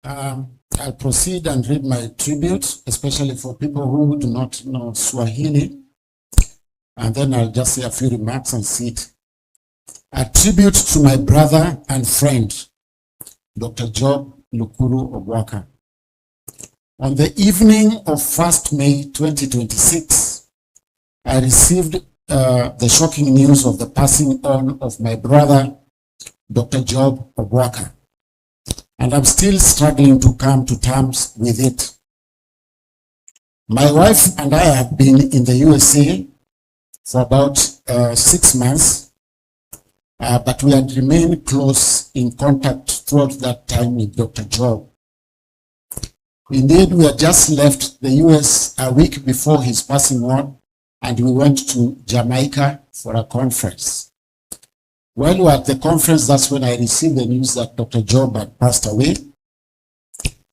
I'll proceed and read my tribute, especially for people who do not know Swahili. And then I'll just say a few remarks and see it. A tribute to my brother and friend, Dr. Job Obwaka. On the evening of 1st May 2026, I received the shocking news of the passing on of my brother, Dr. Job Obwaka. And I'm still struggling to come to terms with it. My wife and I have been in the USA for about 6 months, but we had remained close in contact throughout that time with Dr. Job. Indeed, we had just left the US a week before his passing on, and we went to Jamaica for a conference. While we were at the conference, that's when I received the news that Dr. Job had passed away.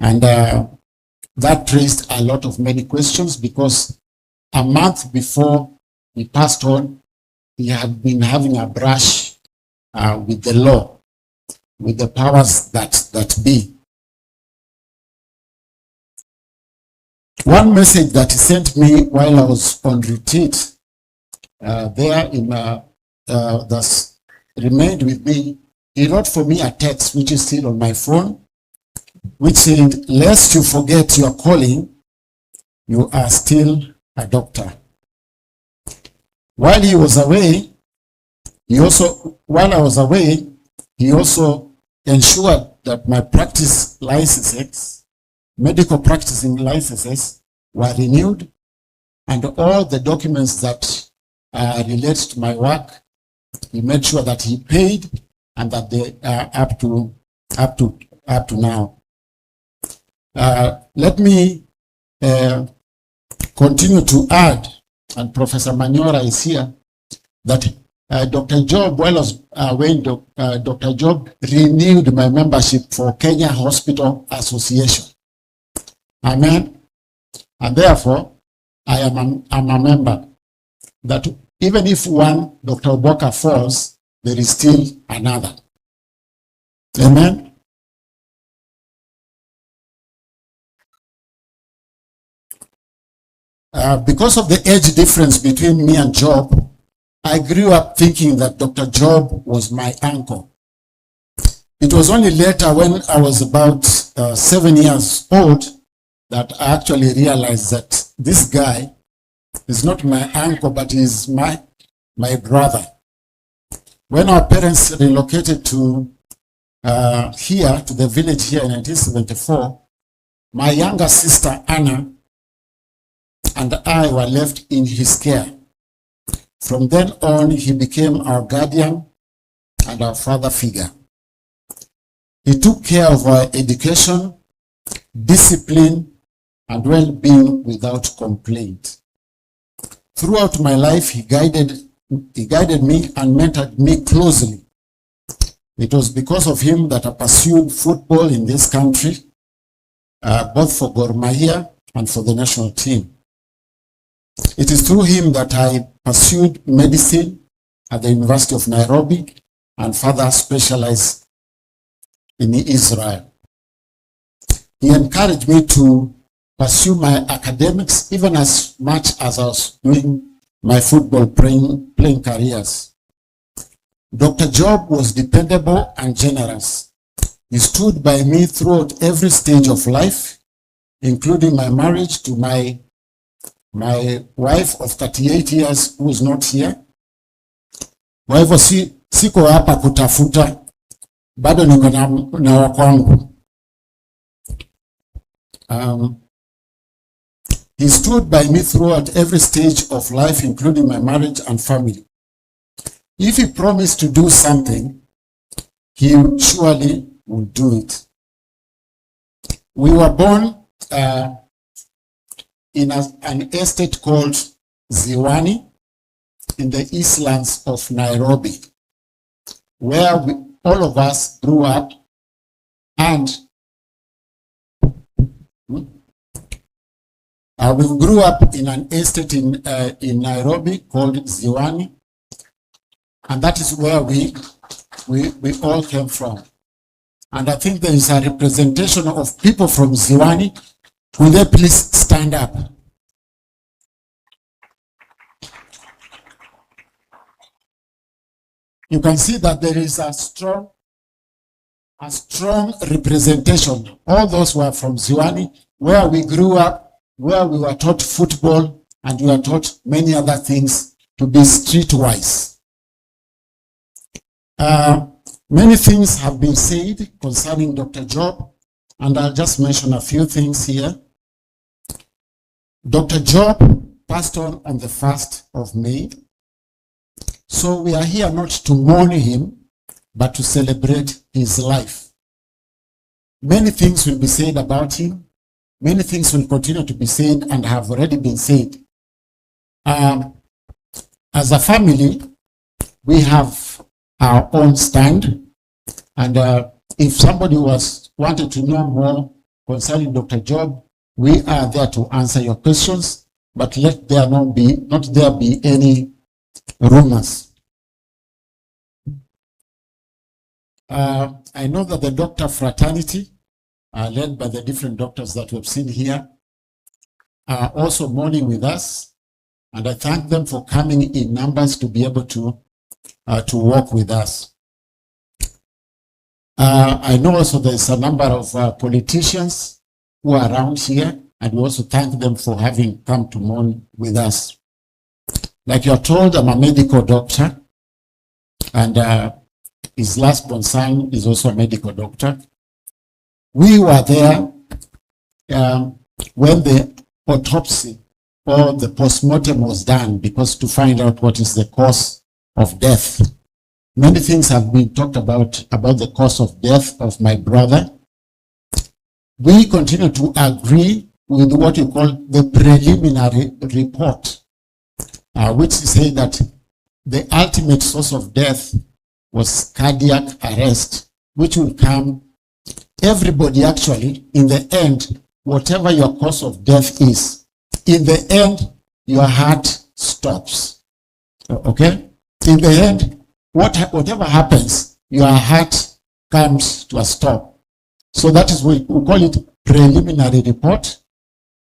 And that raised a lot of many questions, because a month before he passed on, he had been having a brush with the law, with the powers that be. One message that he sent me while I was on retreat there in that's remained with me. He wrote for me a text which is still on my phone, which said, "Lest you forget your calling, you are still a doctor." While he was away, while I was away, he also ensured that my practice licenses, medical practicing licenses, were renewed, and all the documents that relate to my work, he made sure that he paid and that they are up to now. Let me continue to add, and Professor Manyora is here, that Dr. Job, while I was away, Dr. Job renewed my membership for Kenya Hospital Association. Amen. And therefore, I'm a member. That even if one Dr. Obwaka falls, there is still another. Amen. Because of the age difference between me and Job, I grew up thinking that Dr. Job was my uncle. It was only later, when I was about 7 years old, that I actually realized that this guy is not my uncle, but he's my brother. When our parents relocated to here, to the village here in 1974, my younger sister Anna and I were left in his care. From then on, he became our guardian and our father figure. He took care of our education, discipline, and well-being without complaint. Throughout my life, he guided me and mentored me closely. It was because of him that I pursued football in this country, both for Gor Mahia and for the national team. It is through him that I pursued medicine at the University of Nairobi and further specialized in Israel. He encouraged me to pursue my academics even as much as I was doing my football playing careers. Dr. Job was dependable and generous. He stood by me throughout every stage of life, including my marriage to my wife of 38 years who is not here. Kwa hivyo siko hapa kutafuta, bado niko na wa kwangu. He stood by me throughout every stage of life, including my marriage and family. If he promised to do something, he surely would do it. We were born in an estate called Ziwani in the Eastlands of Nairobi, where all of us grew up, and we grew up in an estate in Nairobi called Ziwani, and that is where we all came from. And I think there is a representation of people from Ziwani. Will they please stand up? You can see that there is a strong representation. All those were from Ziwani, where we grew up, where we were taught football, and we were taught many other things to be streetwise. Many things have been said concerning Dr. Job, and I'll just mention a few things here. Dr. Job passed on the 1st of May. So we are here not to mourn him, but to celebrate his life. Many things will be said about him. Many things will continue to be said and have already been said. As a family, we have our own stand. And if somebody wanted to know more concerning Dr. Job, we are there to answer your questions, but let there not be any rumors. I know that the doctor fraternity, led by the different doctors that we've seen here, are also mourning with us, and I thank them for coming in numbers to be able to work with us. I know also there's a number of politicians who are around here, and we also thank them for having come to mourn with us. Like you're told, I'm a medical doctor, and his last born son is also a medical doctor. We were there when the autopsy or the postmortem was done, because to find out what is the cause of death. Many things have been talked about the cause of death of my brother. We continue to agree with what you call the preliminary report, which says that the ultimate source of death was cardiac arrest, which will come, everybody actually, in the end, whatever your cause of death is, in the end, your heart stops. Okay? In the end, whatever happens, your heart comes to a stop. So that is what we call it preliminary report,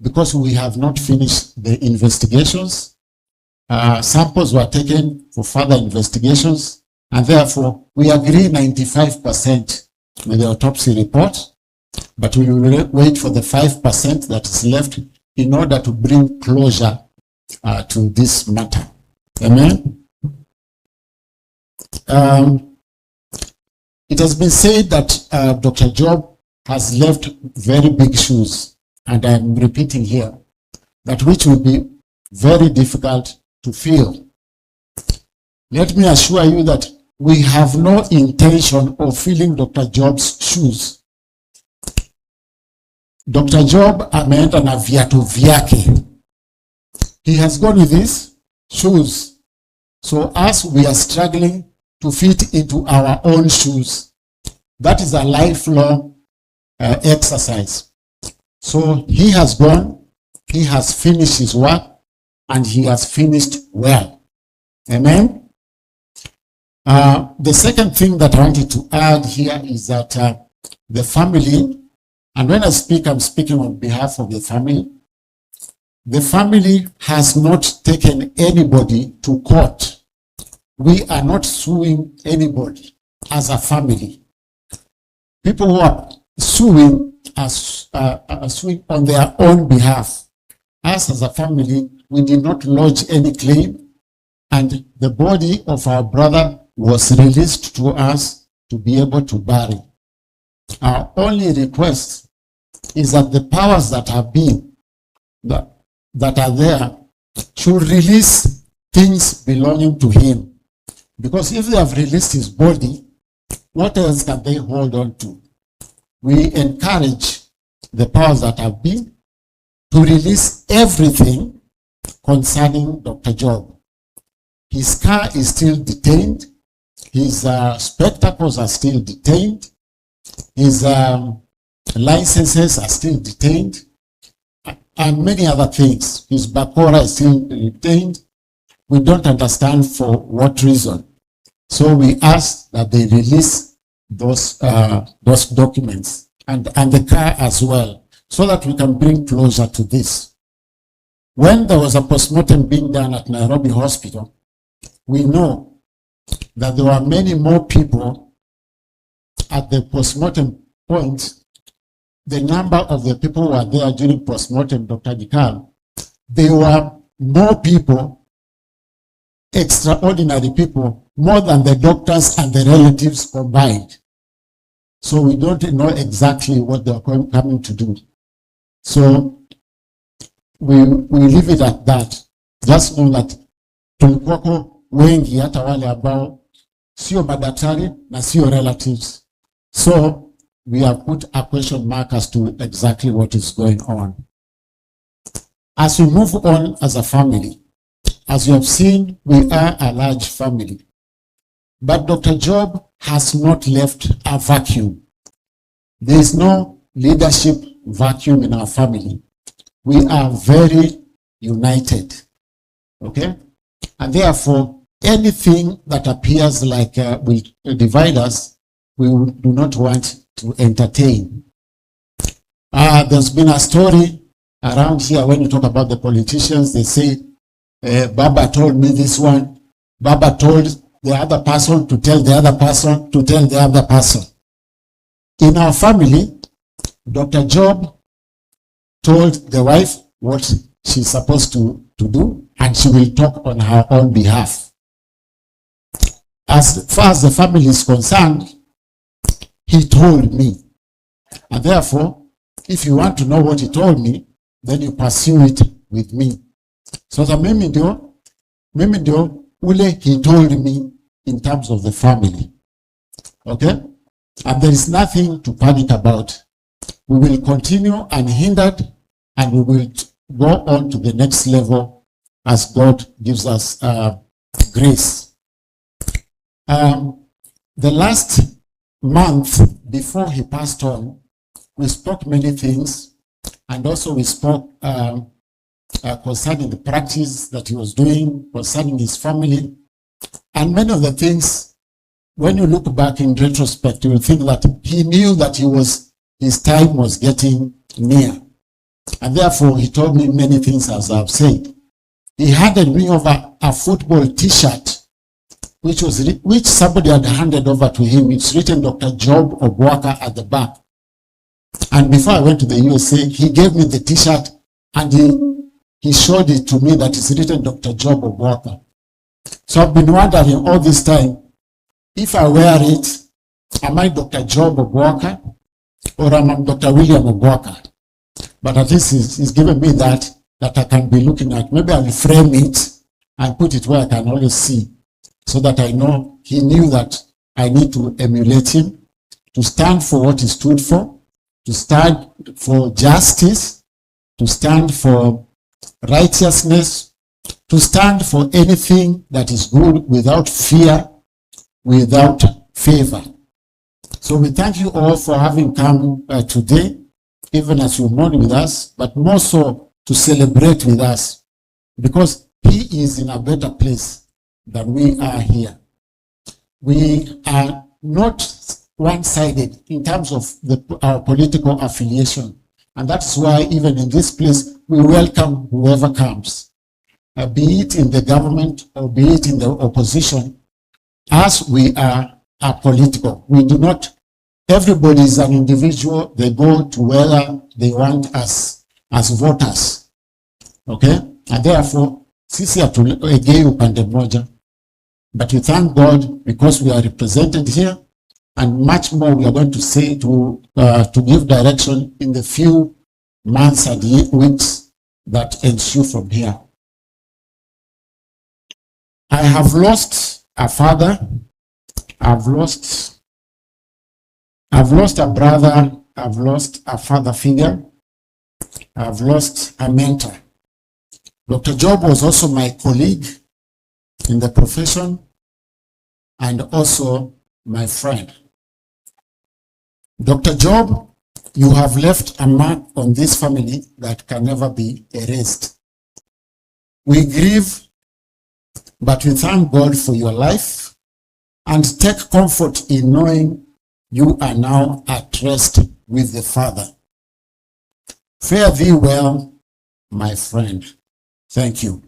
because we have not finished the investigations. Samples were taken for further investigations, and therefore we agree 95% with the autopsy report, but we will wait for the 5% that is left in order to bring closure to this matter. Amen. It has been said that Dr. Job has left very big shoes, and I'm repeating here, that which will be very difficult to fill. Let me assure you that we have no intention of filling Dr. Job's shoes. Dr. Job ameenda na viatu vyake. He has gone with his shoes. So as we are struggling to fit into our own shoes, that is a lifelong exercise. So he has gone, he has finished his work, and he has finished well. Amen. The second thing that I wanted to add here is that the family, and when I speak, I'm speaking on behalf of the family. The family has not taken anybody to court. We are not suing anybody as a family. People who are suing are suing on their own behalf. Us as a family, we did not lodge any claim, and the body of our brother was released to us to be able to bury. Our only request is that the powers that have been, that are there, should release things belonging to him. Because if they have released his body, what else can they hold on to? We encourage the powers that have been to release everything concerning Dr. Job. His car is still detained. His spectacles are still detained. His licenses are still detained. And many other things. His bakora is still detained. We don't understand for what reason. So we ask that they release those documents and the car as well, so that we can bring closure to this. When there was a postmortem being done at Nairobi Hospital, we know that there were many more people at the postmortem point. The number of the people who were there during postmortem, Dr. Gikal, there were more people, extraordinary people, more than the doctors and the relatives combined. So we don't know exactly what they are coming to do. So we leave it at that. Just know that tulikuwako wengi hata wale ambao sio madaktari na sio relatives. So we have put a question mark as to exactly what is going on. As we move on as a family, as you have seen, we are a large family. But Dr. Job has not left a vacuum. There is no leadership vacuum in our family. We are very united. Okay? And therefore, anything that appears like will divide us, we do not want to entertain. There's been a story around here when you talk about the politicians. They say, Baba told me this one, Baba told the other person to tell the other person to tell the other person. In our family, Dr. Job told the wife what she's supposed to do, and she will talk on her own behalf. As far as the family is concerned, he told me. And therefore, if you want to know what he told me, then you pursue it with me. So the mimi ndio ule he told me in terms of the family. Okay? And there is nothing to panic about. We will continue unhindered, and we will go on to the next level as God gives us grace. The last month before he passed on, we spoke many things, and also we spoke concerning the practice that he was doing, concerning his family. And many of the things, when you look back in retrospect, you will think that he knew that his time was getting near. And therefore, he told me many things, as I've said. He handed me over a football t-shirt, which somebody had handed over to him. It's written Dr. Job Obwaka at the back. And before I went to the USA, he gave me the t-shirt, and he showed it to me that it's written Dr. Job Obwaka. So I've been wondering all this time, if I wear it, am I Dr. Job Obwaka, or am I Dr. William Obwaka? But at least he's given me that I can be looking at. Maybe I will frame it and put it where I can always see, so that I know he knew that I need to emulate him, to stand for what he stood for, to stand for justice, to stand for righteousness, to stand for anything that is good without fear, without favor. So we thank you all for having come today, even as you mourn with us, but more so to celebrate with us, because he is in a better place than we are here. We are not one-sided in terms of our political affiliation. And that's why even in this place, we welcome whoever comes, be it in the government or be it in the opposition, as we are apolitical. We do not, everybody is an individual. They go to whether they want us as voters. Okay? And therefore, sisi hatuegei upande moja. But we thank God because we are represented here, and much more we are going to say to give direction in the few months and weeks that ensue from here. I have lost a father. I've lost a brother. I've lost a father figure. I've lost a mentor. Dr. Job was also my colleague in the profession, and also my friend. Dr. Job, you have left a mark on this family that can never be erased. We grieve, but we thank God for your life, and take comfort in knowing You are now at rest with the Father. Fare thee well, my friend. Thank you.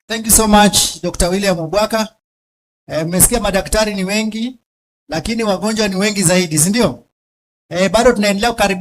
Thank you so much, Dr. William Obwaka. Mmesikia madaktari ni wengi, lakini wagonjwa ni wengi zaidi, si ndio? Bado tunaendelea kukaribisha